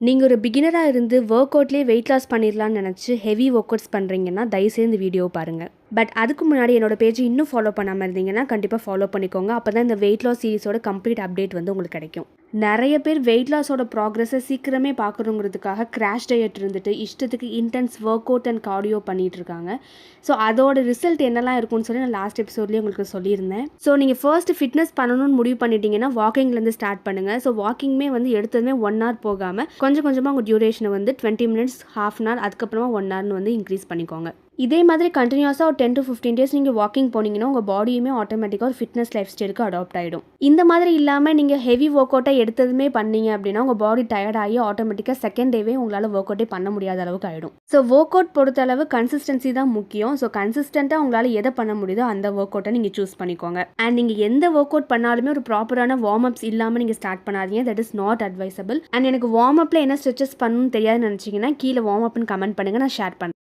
நீங்க ஒரு பிகினரா இருந்து வொர்க் அவுட்லயே வெயிட் லாஸ் பண்ணிடலாம்னு நினச்சு ஹெவி ஒர்க் அவுட்ஸ் பண்ணுறீங்கன்னா தயவுசெய்து இந்த வீடியோ பாருங்கள். பட் அதுக்கு முன்னாடி என்னோட பேஜ் இன்னும் ஃபாலோ பண்ணாமல் இருந்தீங்கன்னா கண்டிப்பாக ஃபாலோ பண்ணிக்கோங்க. அப்போ தான் இந்த வெயிட் லாஸ் சீரிஸோட கம்ப்ளீட் அப்டேட் வந்து உங்களுக்கு கிடைக்கும். நிறைய பேர் வெயிட் லாஸோட ப்ராக்ரஸை சீக்கிரமே பார்க்கணுங்கிறதுக்காக கிராஷ் டயட் இருந்துட்டு இஷ்டத்துக்கு intense work out and cardio பண்ணிட்டு இருக்காங்க. ஸோ அதோட ரிசல்ட் என்னெல்லாம் இருக்கும்னு சொல்லி நான் லாஸ்ட் எபிசோட்லேயே உங்களுக்கு சொல்லியிருந்தேன். ஸோ நீங்கள் ஃபர்ஸ்ட் ஃபிட்னஸ் பண்ணணும்னு முடிவு பண்ணிட்டீங்கன்னா வாக்கிங்லேருந்து ஸ்டார்ட் பண்ணுங்கள். ஸோ வாக்கிங்குமே வந்து எடுத்ததுமே 1 hour போகாமல் கொஞ்சம் கொஞ்சமாக உங்கள் டியூரேஷனை வந்து 20 minutes, half an hour, அதுக்கப்புறமா 1 hourனு வந்து இன்க்ரீஸ் பண்ணிக்கோங்க. இதே மாதிரி கண்டினியூஸாக ஒரு 10 to 15 days நீங்கள் வாக்கிங் போனீங்கன்னா உங்கள் பாடியுமே ஆட்டோமேட்டிக்காக ஒரு ஃபிட்னஸ் லைஃப் ஸ்டைலுக்கு அடாப்ட் ஆகிடும். இந்த மாதிரி இல்லாமல் நீங்கள் ஹெவி ஒர்க் அவுட்டை எடுத்ததுமே பண்ணீங்க அப்படின்னா உங்கள் பாடி டயர்ட் ஆகி ஆட்டோமேட்டிக்காக செகண்ட் டேவே உங்களால் ஒர்க் அவுட்டே பண்ண முடியாத அளவுக்கு ஆகிடும். ஸோ ஒர்க் அவுட் பொறுத்த அளவு கன்சிஸ்டன்சி தான் முக்கியம். ஸோ கன்சிஸ்டண்ட்டாக உங்களால் எதை பண்ண முடியுதோ அந்த ஒர்க் அவுட்டை நீங்கள் சூஸ் பண்ணிக்கோங்க. அண்ட் நீங்கள் எந்த ஒர்க் அவுட் பண்ணாலுமே ஒரு ப்ராப்பரான வார்ம் அப்ஸ் இல்லாமல் நீங்கள் ஸ்டார்ட் பண்ணாதீங்க. That is not advisable. And எனக்கு வார்ம் அப்பில் என்ன ஸ்ட்ரெச்சஸ் பண்ணணும்னு தெரியாதுன்னு நினச்சிங்கன்னா கீழே வார்ம் அப்னு கமெண்ட் பண்ணுங்கள், நான் ஷேர் பண்ணுறேன்.